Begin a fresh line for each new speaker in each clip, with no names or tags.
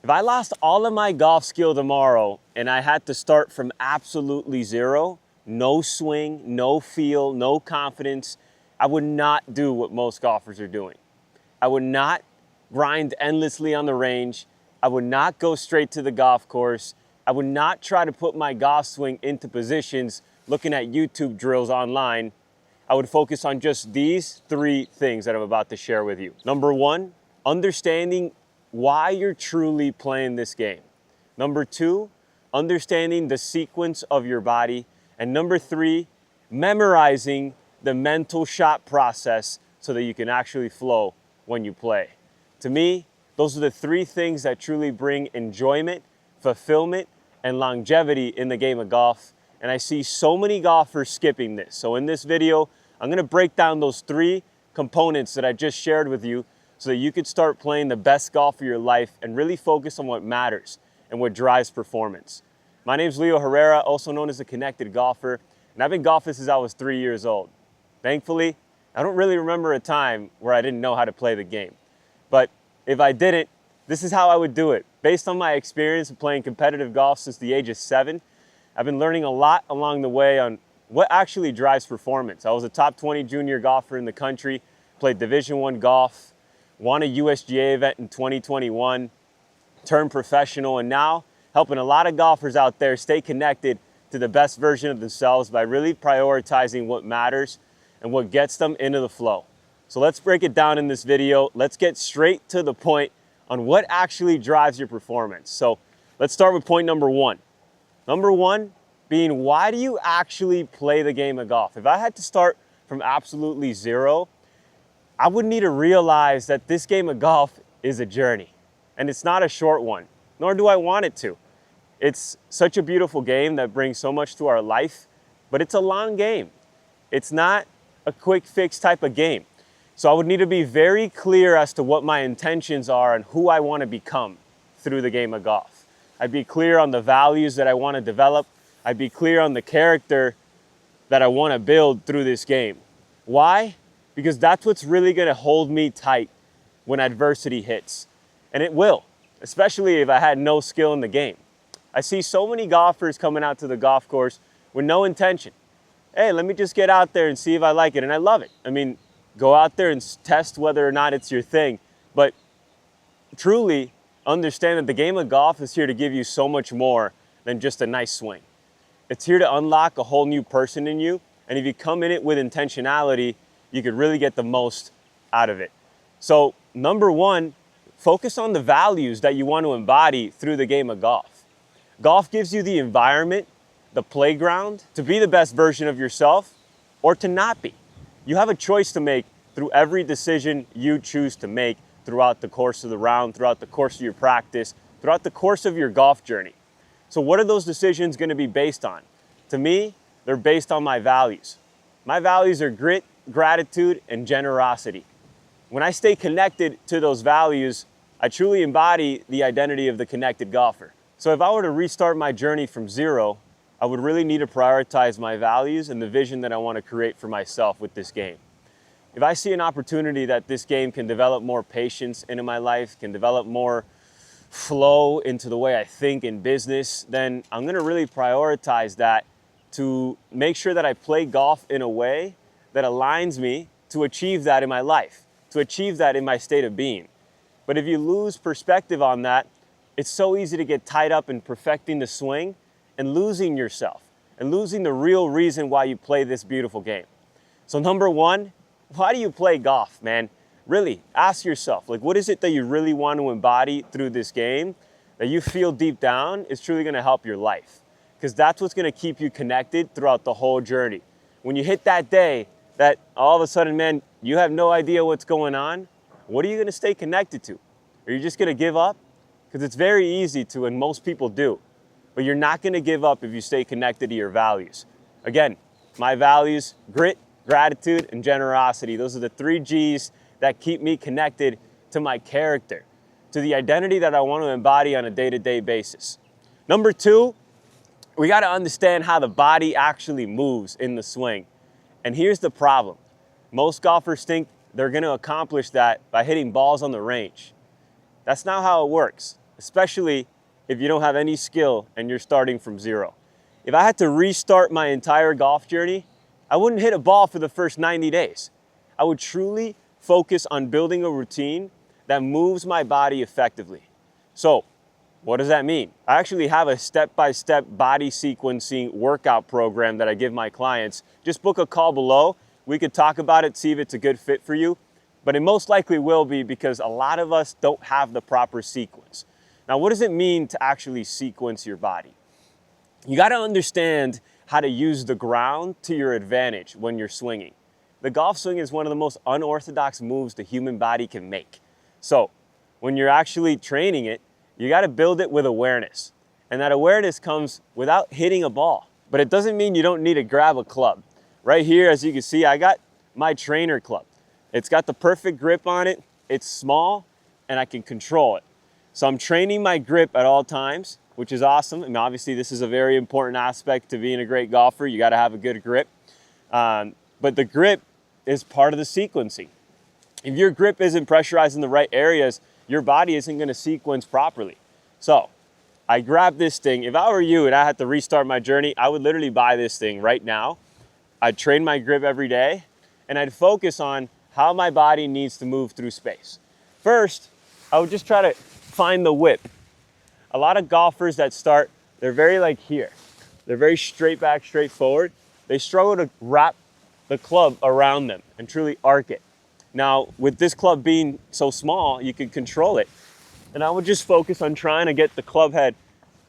If I lost all of my golf skill tomorrow and I had to start from absolutely zero, no swing, no feel, no confidence, I would not do what most golfers are doing. I would not grind endlessly on the range. I would not go straight to the golf course. I would not try to put my golf swing into positions looking at YouTube drills online. I would focus on just these three things that I'm about to share with you. Number one, understanding why you're truly playing this game. Number two, understanding the sequence of your body. And number three, memorizing the mental shot process so that you can actually flow when you play. To me, those are the three things that truly bring enjoyment, fulfillment, and longevity in the game of golf. And I see so many golfers skipping this. So in this video, I'm gonna break down those three components that I just shared with you so that you could start playing the best golf of your life and really focus on what matters and what drives performance. My name's Leo Herrera, also known as the Connected Golfer, and I've been golfing since I was 3 years old. Thankfully, I don't really remember a time where I didn't know how to play the game. But if I didn't, this is how I would do it. Based on my experience of playing competitive golf since the age of 7, I've been learning a lot along the way on what actually drives performance. I was a top 20 junior golfer in the country, played Division I golf, won a USGA event in 2021, turned professional, and now helping a lot of golfers out there stay connected to the best version of themselves by really prioritizing what matters and what gets them into the flow. So let's break it down in this video. Let's get straight to the point on what actually drives your performance. So let's start with point number one. Number one being, why do you actually play the game of golf? If I had to start from absolutely zero, I would need to realize that this game of golf is a journey, and it's not a short one, nor do I want it to. It's such a beautiful game that brings so much to our life, but it's a long game. It's not a quick fix type of game. So I would need to be very clear as to what my intentions are and who I want to become through the game of golf. I'd be clear on the values that I want to develop. I'd be clear on the character that I want to build through this game. Why? Because that's what's really going to hold me tight when adversity hits. And it will, especially if I had no skill in the game. I see so many golfers coming out to the golf course with no intention. Hey, let me just get out there and see if I like it. And I love it. I mean, go out there and test whether or not it's your thing. But truly understand that the game of golf is here to give you so much more than just a nice swing. It's here to unlock a whole new person in you. And if you come in it with intentionality, you could really get the most out of it. So number one, focus on the values that you want to embody through the game of golf. Golf gives you the environment, the playground, to be the best version of yourself or to not be. You have a choice to make through every decision you choose to make throughout the course of the round, throughout the course of your practice, throughout the course of your golf journey. So what are those decisions going to be based on? To me, they're based on my values. My values are grit, gratitude, and generosity. When I stay connected to those values, I truly embody the identity of the connected golfer. So if I were to restart my journey from zero, I would really need to prioritize my values and the vision that I want to create for myself with this game. If I see an opportunity that this game can develop more patience into my life, can develop more flow into the way I think in business, then I'm going to really prioritize that to make sure that I play golf in a way that aligns me to achieve that in my life, to achieve that in my state of being. But if you lose perspective on that, it's so easy to get tied up in perfecting the swing and losing yourself and losing the real reason why you play this beautiful game. So number one, why do you play golf, man? Really, ask yourself, like, what is it that you really want to embody through this game that you feel deep down is truly going to help your life? Because that's what's going to keep you connected throughout the whole journey. When you hit that day that all of a sudden, man, you have no idea what's going on, what are you going to stay connected to? Are you just going to give up? Because it's very easy to, and most people do. But you're not going to give up if you stay connected to your values. Again, my values, grit, gratitude, and generosity. Those are the 3 G's that keep me connected to my character, to the identity that I want to embody on a day-to-day basis. Number 2, we got to understand how the body actually moves in the swing. And here's the problem. Most golfers think they're going to accomplish that by hitting balls on the range. That's not how it works. especially if you don't have any skill and you're starting from zero. If I had to restart my entire golf journey, I wouldn't hit a ball for the first 90 days. I would truly focus on building a routine that moves my body effectively. So, what does that mean? I actually have a step-by-step body sequencing workout program that I give my clients. Just book a call below. We could talk about it, see if it's a good fit for you. But it most likely will be, because a lot of us don't have the proper sequence. Now, what does it mean to actually sequence your body? You got to understand how to use the ground to your advantage when you're swinging. The golf swing is one of the most unorthodox moves the human body can make. So, when you're actually training it, you got to build it with awareness. And that awareness comes without hitting a ball. But it doesn't mean you don't need to grab a club. Right here, as you can see, I got my trainer club. It's got the perfect grip on it. It's small, and I can control it. So I'm training my grip at all times, which is awesome. And obviously, this is a very important aspect to being a great golfer. You got to have a good grip. But the grip is part of the sequencing. If your grip isn't pressurized in the right areas, your body isn't going to sequence properly. So I grabbed this thing. If I were you and I had to restart my journey, I would literally buy this thing right now. I'd train my grip every day, and I'd focus on how my body needs to move through space. First, I would just try to find the whip. A lot of golfers that start, they're very like here. They're very straight back, straight forward. They struggle to wrap the club around them and truly arc it. Now, with this club being so small, you can control it. And I would just focus on trying to get the club head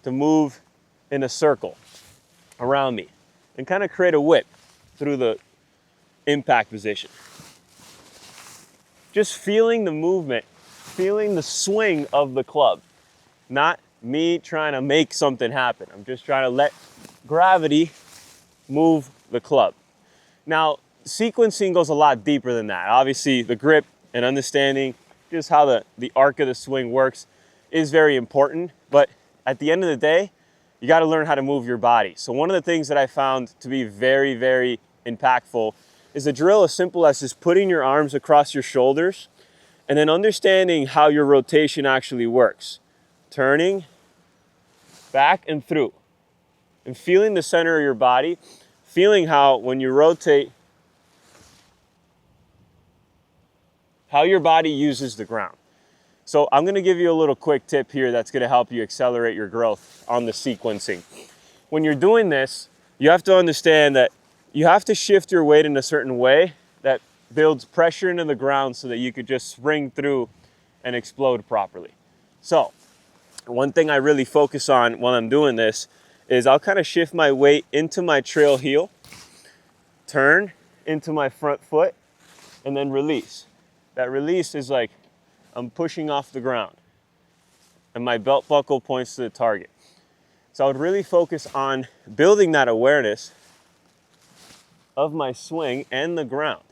to move in a circle around me and kind of create a whip through the impact position. Just feeling the movement, feeling the swing of the club, not me trying to make something happen. I'm just trying to let gravity move the club. Now, sequencing goes a lot deeper than that. Obviously, the grip and understanding just how the arc of the swing works is very important. But at the end of the day, you got to learn how to move your body. So one of the things that I found to be very, very impactful is a drill as simple as just putting your arms across your shoulders and then understanding how your rotation actually works. Turning back and through and feeling the center of your body, feeling how when you rotate, how your body uses the ground. So I'm gonna give you a little quick tip here that's gonna help you accelerate your growth on the sequencing. When you're doing this, you have to understand that you have to shift your weight in a certain way that builds pressure into the ground so that you could just spring through and explode properly. So one thing I really focus on while I'm doing this is I'll kind of shift my weight into my trail heel, turn into my front foot, and then release. That release is like I'm pushing off the ground and my belt buckle points to the target. So I would really focus on building that awareness of my swing and the ground.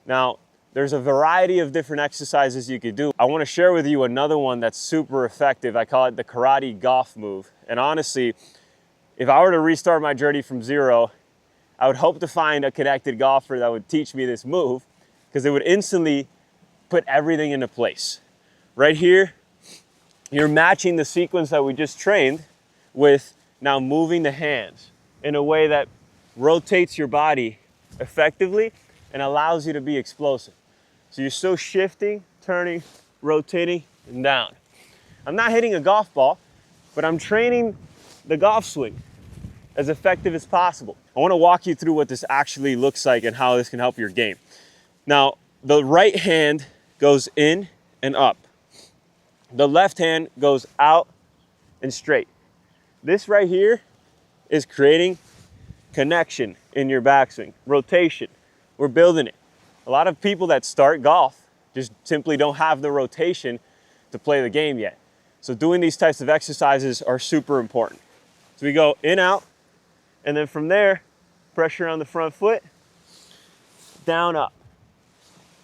Now, there's a variety of different exercises you could do. I want to share with you another one that's super effective. I call it the karate golf move. And honestly, if I were to restart my journey from zero, I would hope to find a connected golfer that would teach me this move, because it would instantly put everything into place. Right here, you're matching the sequence that we just trained with now moving the hands in a way that rotates your body effectively and allows you to be explosive. So you're still shifting, turning, rotating, and down. I'm not hitting a golf ball, but I'm training the golf swing as effective as possible. I want to walk you through what this actually looks like and how this can help your game. Now, the right hand goes in and up. The left hand goes out and straight. This right here is creating connection in your backswing, rotation. We're building it. A lot of people that start golf just simply don't have the rotation to play the game yet. So doing these types of exercises are super important. So we go in, out, and then from there, pressure on the front foot, down, up.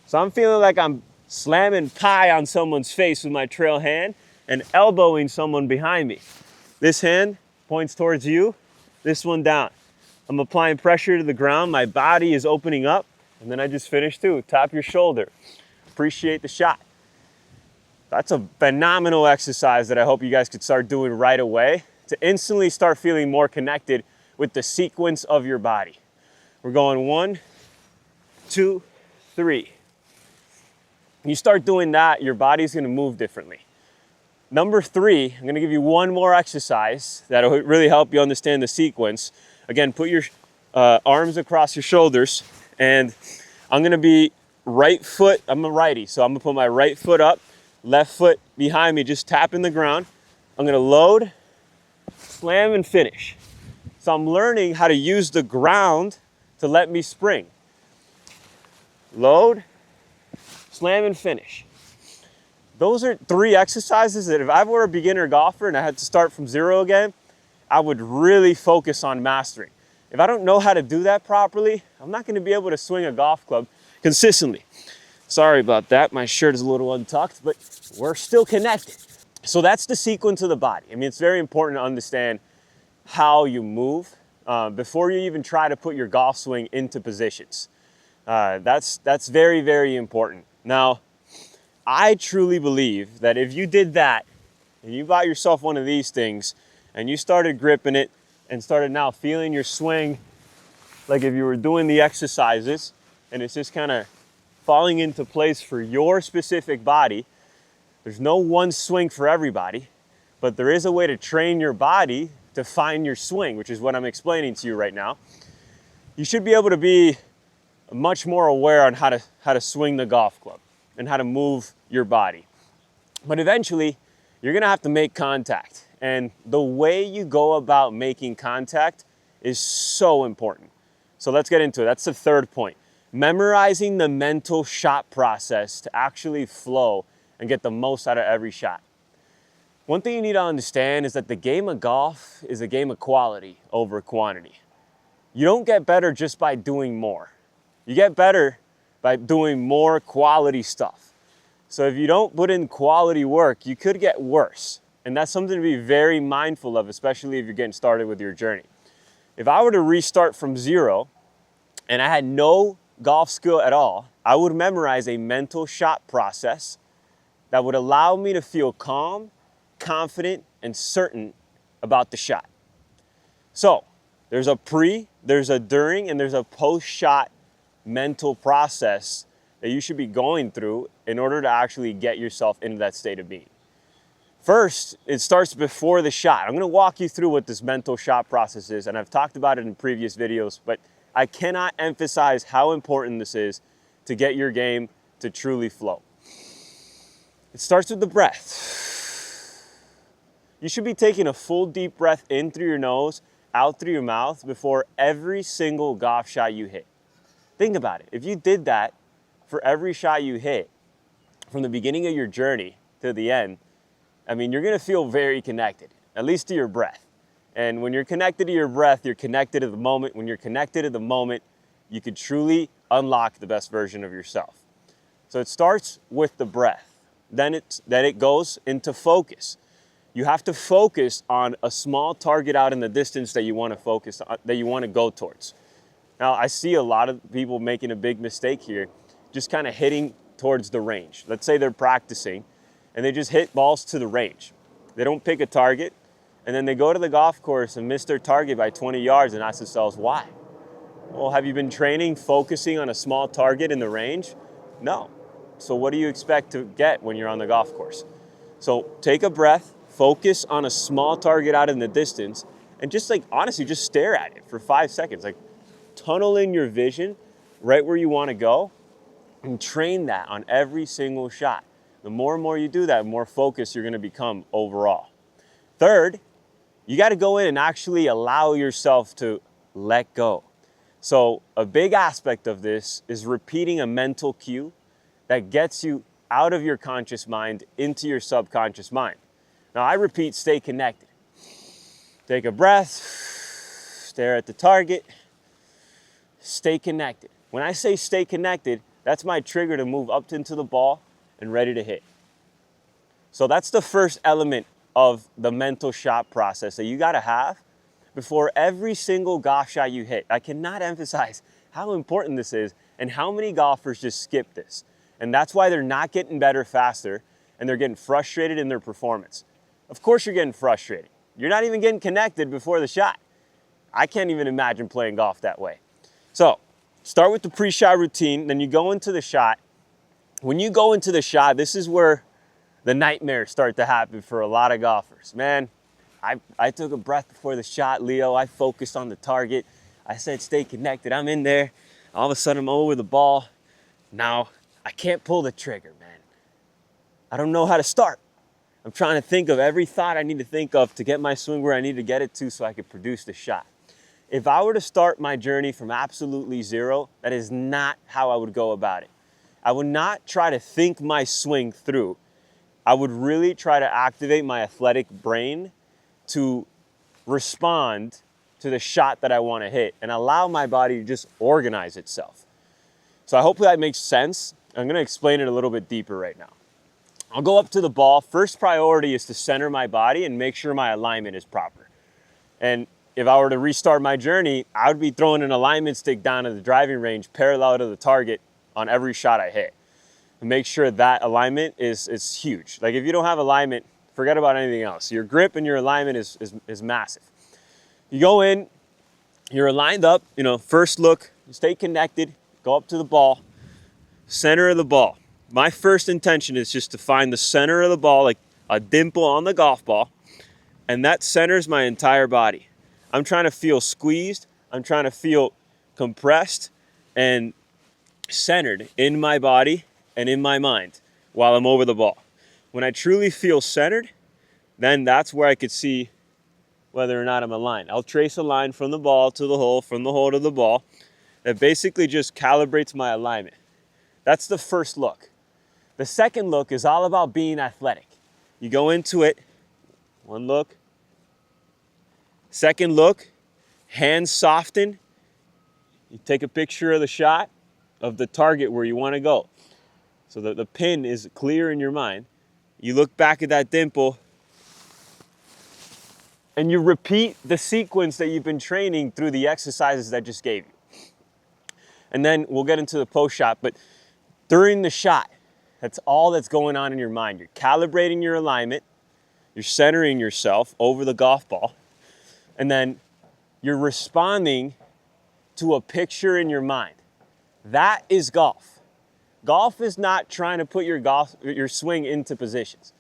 So I'm feeling like I'm slamming pie on someone's face with my trail hand and elbowing someone behind me. This hand points towards you, this one down. I'm applying pressure to the ground, my body is opening up, and then I just finish too. Tap your shoulder. Appreciate the shot. That's a phenomenal exercise that I hope you guys could start doing right away to instantly start feeling more connected with the sequence of your body. We're going 1, 2, 3. When you start doing that, your body's gonna move differently. Number 3, I'm gonna give you one more exercise that'll really help you understand the sequence. Again, put your arms across your shoulders, and I'm gonna be right foot, I'm a righty, so I'm gonna put my right foot up, left foot behind me, just tapping the ground. I'm gonna load, slam, and finish. So I'm learning how to use the ground to let me spring. Load, slam, and finish. Those are 3 exercises that if I were a beginner golfer and I had to start from 0 again, I would really focus on mastering. If I don't know how to do that properly, I'm not gonna be able to swing a golf club consistently. Sorry about that, my shirt is a little untucked, but we're still connected. So that's the sequence of the body. I mean, it's very important to understand how you move before you even try to put your golf swing into positions. That's very, very important. Now, I truly believe that if you did that and you bought yourself one of these things and you started gripping it and started now feeling your swing like if you were doing the exercises and it's just kind of falling into place for your specific body. There's no one swing for everybody, but there is a way to train your body to find your swing, which is what I'm explaining to you right now. You should be able to be much more aware on how to swing the golf club and how to move your body. But eventually, you're gonna have to make contact. And the way you go about making contact is so important. So let's get into it. That's the 3rd point. Memorizing the mental shot process to actually flow and get the most out of every shot. One thing you need to understand is that the game of golf is a game of quality over quantity. You don't get better just by doing more. You get better by doing more quality stuff. So if you don't put in quality work, you could get worse. And that's something to be very mindful of, especially if you're getting started with your journey. If I were to restart from 0 and I had no golf skill at all, I would memorize a mental shot process that would allow me to feel calm, confident, and certain about the shot. So there's a pre, there's a during, and there's a post-shot mental process that you should be going through in order to actually get yourself into that state of being. First, it starts before the shot. I'm gonna walk you through what this mental shot process is, and I've talked about it in previous videos, but I cannot emphasize how important this is to get your game to truly flow. It starts with the breath. You should be taking a full deep breath in through your nose, out through your mouth before every single golf shot you hit. Think about it. If you did that for every shot you hit from the beginning of your journey to the end, I mean, you're gonna feel very connected, at least to your breath. And when you're connected to your breath, you're connected to the moment. When you're connected to the moment, you can truly unlock the best version of yourself. So it starts with the breath. Then it goes into focus. You have to focus on a small target out in the distance that you want to focus on, that you want to go towards. Now, I see a lot of people making a big mistake here, just kind of hitting towards the range. Let's say they're practicing and they just hit balls to the range. They don't pick a target. And then they go to the golf course and miss their target by 20 yards and ask themselves, why? Well, have you been training, focusing on a small target in the range? No. So what do you expect to get when you're on the golf course? So take a breath, focus on a small target out in the distance, and just honestly, just stare at it for 5 seconds. Tunnel in your vision right where you want to go and train that on every single shot. The more and more you do that, the more focused you're going to become overall. Third, you got to go in and actually allow yourself to let go. So a big aspect of this is repeating a mental cue that gets you out of your conscious mind into your subconscious mind. Now I repeat, stay connected. Take a breath, stare at the target, stay connected. When I say stay connected, that's my trigger to move up into the ball and ready to hit. So that's the first element of the mental shot process that you gotta have before every single golf shot you hit. I cannot emphasize how important this is and how many golfers just skip this. And that's why they're not getting better faster, and they're getting frustrated in their performance. Of course you're getting frustrated. You're not even getting connected before the shot. I can't even imagine playing golf that way. So start with the pre-shot routine, then you go into the shot. When you go into the shot, this is where the nightmares start to happen for a lot of golfers. Man, I took a breath before the shot, Leo. I focused on the target. I said, stay connected. I'm in there. All of a sudden, I'm over the ball. Now, I can't pull the trigger, man. I don't know how to start. I'm trying to think of every thought I need to think of to get my swing where I need to get it to so I can produce the shot. If I were to start my journey from absolutely zero, that is not how I would go about it. I would not try to think my swing through. I would really try to activate my athletic brain to respond to the shot that I want to hit and allow my body to just organize itself. So I hope that makes sense. I'm going to explain it a little bit deeper right now. I'll go up to the ball. First priority is to center my body and make sure my alignment is proper. And if I were to restart my journey, I would be throwing an alignment stick down to the driving range parallel to the target on every shot I hit. And make sure that alignment is huge. Like if you don't have alignment, forget about anything else. Your grip and your alignment is massive. You go in, you're aligned up, first look, you stay connected, go up to the ball, center of the ball. My first intention is just to find the center of the ball, like a dimple on the golf ball, and that centers my entire body. I'm trying to feel squeezed, I'm trying to feel compressed and centered in my body and in my mind while I'm over the ball. When I truly feel centered, then that's where I could see whether or not I'm aligned. I'll trace a line from the ball to the hole, from the hole to the ball. That basically just calibrates my alignment. That's the first look. The second look is all about being athletic. You go into it, one look. Second look, hands soften. You take a picture of the shot, of the target where you want to go. So that the pin is clear in your mind. You look back at that dimple and you repeat the sequence that you've been training through the exercises that I just gave you. And then we'll get into the post shot, but during the shot, that's all that's going on in your mind. You're calibrating your alignment, you're centering yourself over the golf ball, and then you're responding to a picture in your mind. That is golf. Golf is not trying to put your swing into positions.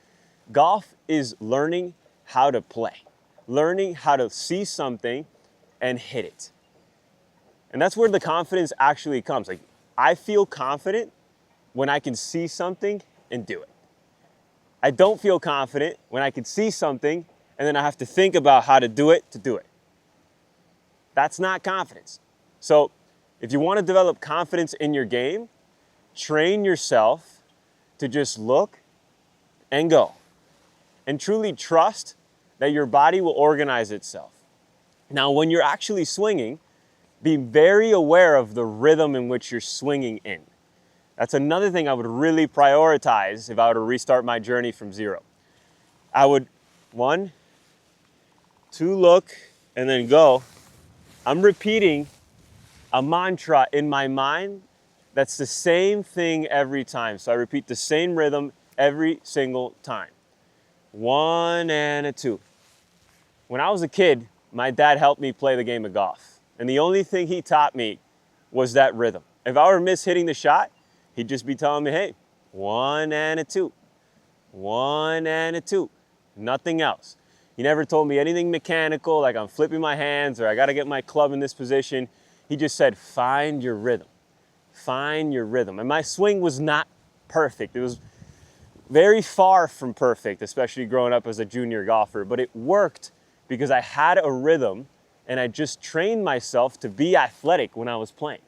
Golf is learning how to play, learning how to see something and hit it. And that's where the confidence actually comes. Like, I feel confident when I can see something and do it. I don't feel confident when I can see something and then I have to think about how to do it. That's not confidence. So if you want to develop confidence in your game, train yourself to just look and go and truly trust that your body will organize itself. Now, when you're actually swinging, be very aware of the rhythm in which you're swinging in. That's another thing I would really prioritize if I were to restart my journey from zero. I would, 1, 2, look, and then go. I'm repeating a mantra in my mind that's the same thing every time. So I repeat the same rhythm every single time. 1 and a 2. When I was a kid, my dad helped me play the game of golf. And the only thing he taught me was that rhythm. If I were miss-hitting the shot, he'd just be telling me, hey, 1 and a 2. 1 and a 2. Nothing else. He never told me anything mechanical, like I'm flipping my hands or I got to get my club in this position. He just said, find your rhythm. Find your rhythm. And my swing was not perfect. It was very far from perfect, especially growing up as a junior golfer. But it worked because I had a rhythm and I just trained myself to be athletic when I was playing.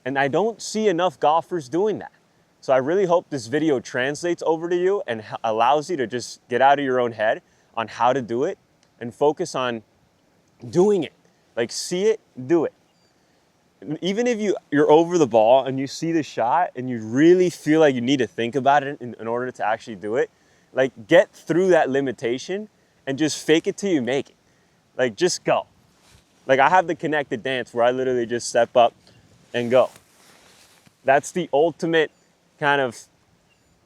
And I don't see enough golfers doing that. So I really hope this video translates over to you and allows you to just get out of your own head on how to do it and focus on doing it. Like, see it, do it. Even if you're over the ball and you see the shot and you really feel like you need to think about it in order to actually do it, like, get through that limitation and just fake it till you make it. Like, just go. Like, I have the connected dance where I literally just step up and go. That's the ultimate kind of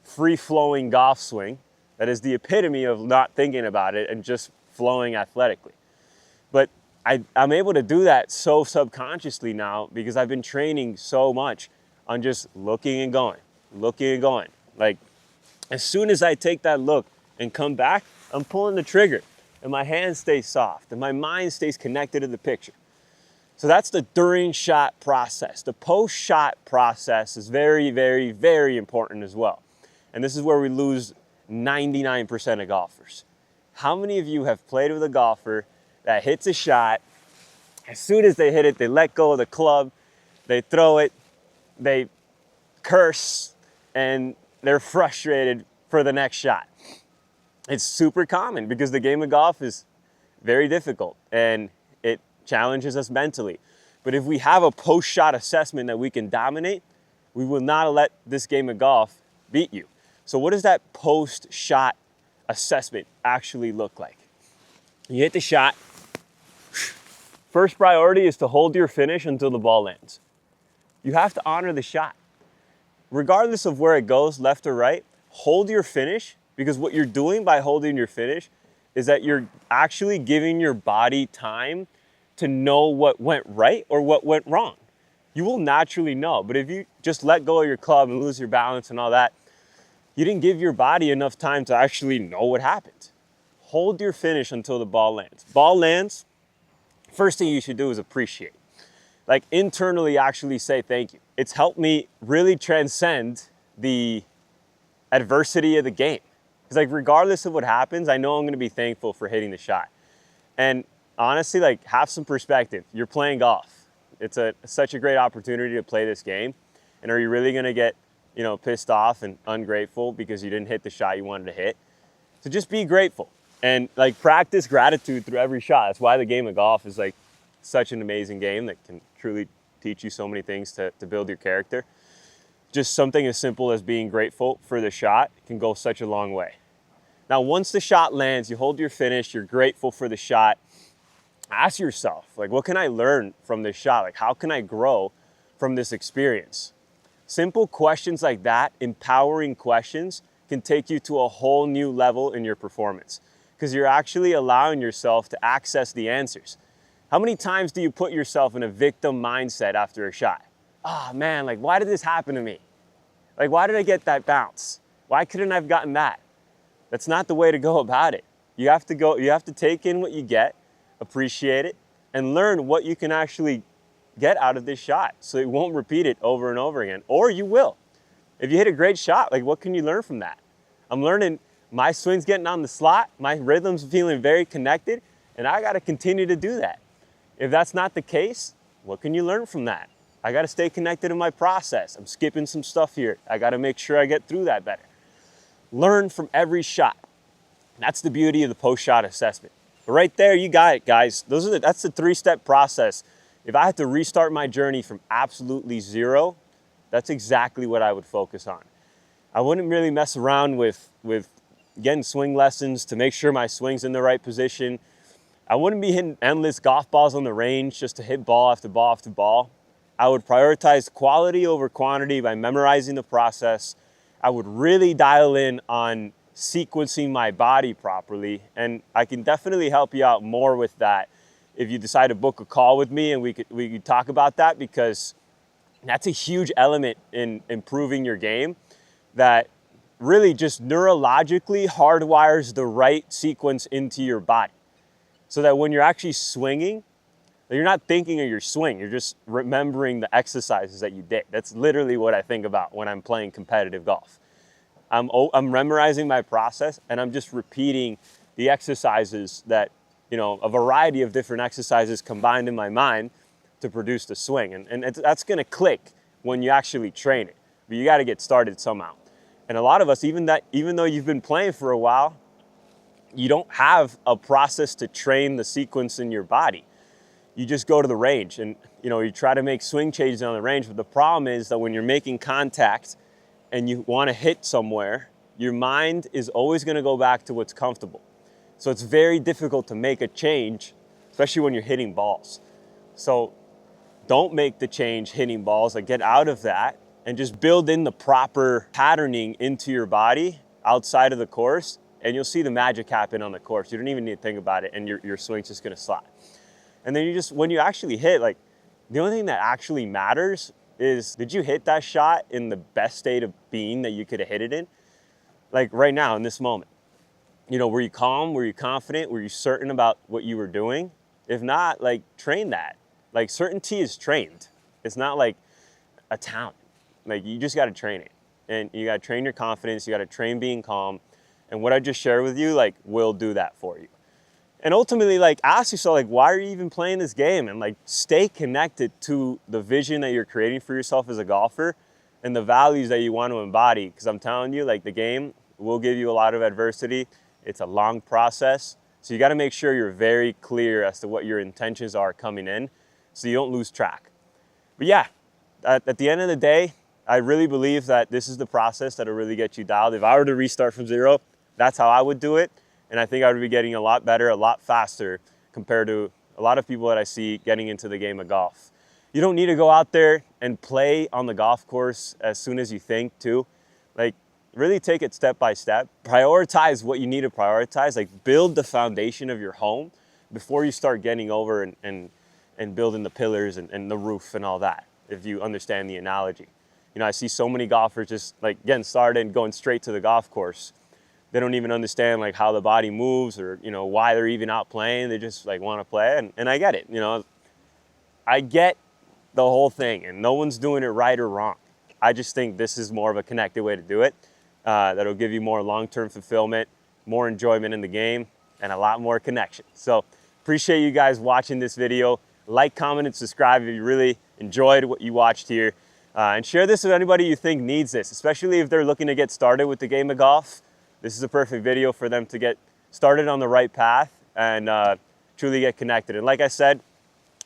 free-flowing golf swing that is the epitome of not thinking about it and just flowing athletically. But I'm able to do that so subconsciously now because I've been training so much on just looking and going. Like, as soon as I take that look and come back, I'm pulling the trigger and my hand stays soft and my mind stays connected to the picture. So that's the during shot process. The post-shot process is very, very, very important as well. And this is where we lose 99% of golfers. How many of you have played with a golfer that hits a shot, as soon as they hit it, they let go of the club, they throw it, they curse, and they're frustrated for the next shot? It's super common because the game of golf is very difficult and it challenges us mentally. But if we have a post-shot assessment that we can dominate, we will not let this game of golf beat you. So what does that post-shot assessment actually look like? You hit the shot. First priority is to hold your finish until the ball lands. You have to honor the shot. Regardless of where it goes, left or right, hold your finish, because what you're doing by holding your finish is that you're actually giving your body time to know what went right or what went wrong. You will naturally know, but if you just let go of your club and lose your balance and all that, you didn't give your body enough time to actually know what happened. Hold your finish until the ball lands. Ball lands, first thing you should do is appreciate. Like, internally actually say thank you. It's helped me really transcend the adversity of the game. Because, like, regardless of what happens, I know I'm going to be thankful for hitting the shot. And honestly, like, have some perspective. You're playing golf. It's such a great opportunity to play this game. And are you really going to get, pissed off and ungrateful because you didn't hit the shot you wanted to hit? So just be grateful and, like, practice gratitude through every shot. That's why the game of golf is, like, such an amazing game that can truly teach you so many things to build your character. Just something as simple as being grateful for the shot can go such a long way. Now, once the shot lands, you hold your finish, you're grateful for the shot. Ask yourself, like, what can I learn from this shot? Like, how can I grow from this experience? Simple questions like that, empowering questions, can take you to a whole new level in your performance because you're actually allowing yourself to access the answers. How many times do you put yourself in a victim mindset after a shot? Oh man, like, why did this happen to me? Like, why did I get that bounce? Why couldn't I have gotten that? That's not the way to go about it. You have to take in what you get, appreciate it, and learn what you can actually get out of this shot so you won't repeat it over and over again, or you will. If you hit a great shot, like, what can you learn from that? I'm learning my swing's getting on the slot, my rhythm's feeling very connected, and I got to continue to do that. If that's not the case, what can you learn from that? I got to stay connected in my process. I'm skipping some stuff here. I got to make sure I get through that better. Learn from every shot. That's the beauty of the post-shot assessment. But right there, you got it, guys. That's the three-step process. If I had to restart my journey from absolutely zero, that's exactly what I would focus on. I wouldn't really mess around with getting swing lessons to make sure my swing's in the right position. I wouldn't be hitting endless golf balls on the range just to hit ball after ball after ball. I would prioritize quality over quantity by memorizing the process. I would really dial in on sequencing my body properly, and I can definitely help you out more with that if you decide to book a call with me and we could talk about that, because that's a huge element in improving your game that really just neurologically hardwires the right sequence into your body so that when you're actually swinging, you're not thinking of your swing, you're just remembering the exercises that you did. That's literally what I think about when I'm playing competitive golf. I'm memorizing my process and I'm just repeating the exercises that, a variety of different exercises combined in my mind to produce the swing. And that's gonna click when you actually train it, but you gotta get started somehow. And a lot of us, even though you've been playing for a while, you don't have a process to train the sequence in your body. You just go to the range and you try to make swing changes on the range, but the problem is that when you're making contact and you want to hit somewhere, your mind is always going to go back to what's comfortable. So it's very difficult to make a change, especially when you're hitting balls. So don't make the change hitting balls, like, get out of that and just build in the proper patterning into your body outside of the course, and you'll see the magic happen on the course. You don't even need to think about it, and your swing's just gonna slide. And then when you actually hit, like, the only thing that actually matters is, did you hit that shot in the best state of being that you could have hit it in? Like right now, in this moment. You know, were you calm? Were you confident? Were you certain about what you were doing? If not, like, train that. Like, certainty is trained. It's not like a talent. Like, you just gotta train it. And you gotta train your confidence, you gotta train being calm. And what I just shared with you, like, will do that for you. And ultimately, like, ask yourself, like, why are you even playing this game? And, like, stay connected to the vision that you're creating for yourself as a golfer and the values that you want to embody. Because I'm telling you, like, the game will give you a lot of adversity. It's a long process. So you got to make sure you're very clear as to what your intentions are coming in so you don't lose track. But yeah, at the end of the day, I really believe that this is the process that'll really get you dialed. If I were to restart from zero, that's how I would do it. And I think I would be getting a lot better, a lot faster compared to a lot of people that I see getting into the game of golf. You don't need to go out there and play on the golf course as soon as you think too. Like, really take it step by step. Prioritize what you need to prioritize. Like, build the foundation of your home before you start getting over and building the pillars and the roof and all that, if you understand the analogy. You know, I see so many golfers just like getting started and going straight to the golf course. They don't even understand like how the body moves or, you know, why they're even out playing. They just like want to play, and I get it. You know, I get the whole thing, and no one's doing it right or wrong. I just think this is more of a connected way to do it. That'll give you more long-term fulfillment, more enjoyment in the game, and a lot more connection. So appreciate you guys watching this video. Like, comment, and subscribe if you really enjoyed what you watched here. And share this with anybody you think needs this, especially if they're looking to get started with the game of golf. This is a perfect video for them to get started on the right path and truly get connected. And like I said,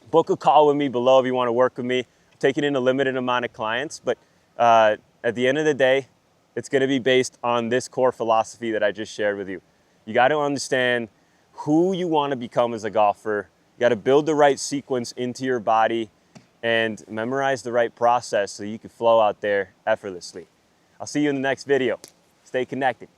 book a call with me below if you want to work with me. I'm taking in a limited amount of clients, but at the end of the day, it's going to be based on this core philosophy that I just shared with you. You got to understand who you want to become as a golfer. You got to build the right sequence into your body and memorize the right process so you can flow out there effortlessly. I'll see you in the next video. Stay connected.